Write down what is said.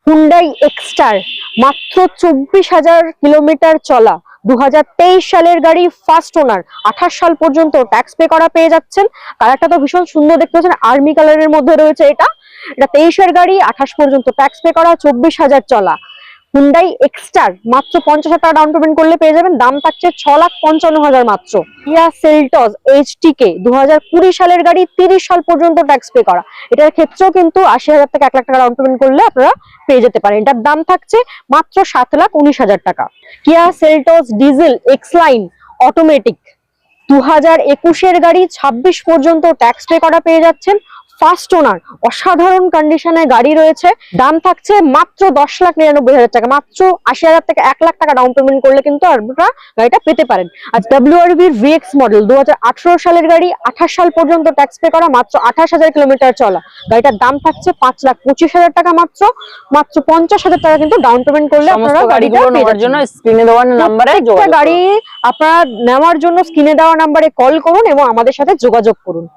Hyundai এক্সটার মাত্র 24,000 kilometre চলা, 2023 সালের গাড়ি, ফার্স্ট ওনার, 28 সাল পর্যন্ত ট্যাক্স পে করা পেয়ে যাচ্ছেন। কালারটা তো ভীষণ সুন্দর দেখতে পাচ্ছেন, আর্মি কালারের মধ্যে রয়েছে। এটা 23-এর গাড়ি, 28 পর্যন্ত ট্যাক্স পে করা, 24,000 চলা হুন্ডাই এক্সটার মাত্র 50,000 টাকা ডাউন পেমেন্ট করলে পেয়ে যাবেন। দাম থাকছে 6,55,000 মাত্র। কিয়া সেলটস এইচটিকে 2020 সালের গাড়ি, 30 সাল পর্যন্ত ট্যাক্স পে করা। এটার ক্ষেত্রেও কিন্তু 80,000 থেকে 1 লাখ টাকা ডাউন পেমেন্ট করলে আপনারা পেয়ে যেতে পারেন। এটার দাম থাকছে মাত্র 7,19,000 টাকা। কিয়া Seltos diesel x line automatic 2021-এর গাড়ি, 26 পর্যন্ত ট্যাক্স পে করা পেয়ে যাচ্ছেন। ফার্স্ট ওনার, অসাধারণ কন্ডিশনে গাড়ি রয়েছে। দাম থাকছে মাত্র 10,99,000 টাকা। মাত্র 80,000 থেকে 1 লাখ টাকা ডাউন পেমেন্ট করলে কিন্তু আপনারা গাড়িটা পেতে পারেন। আর WRV VX মডেল 2018 সালের গাড়ি, 28 সাল পর্যন্ত ট্যাক্স পে করা, মাত্র 28,000 কিলোমিটার চলা। গাড়িটার দাম থাকছে 5,25,000 টাকা। মাত্র 50,000 টাকা কিন্তু ডাউন পেমেন্ট করলে আপনারা গাড়িটা নেওয়ার জন্য স্ক্রিনে দেওয়া নাম্বারে গাড়ি আপনারা নেওয়ার জন্য স্ক্রিনে দেওয়া নাম্বারে কল করুন এবং আমাদের সাথে যোগাযোগ করুন।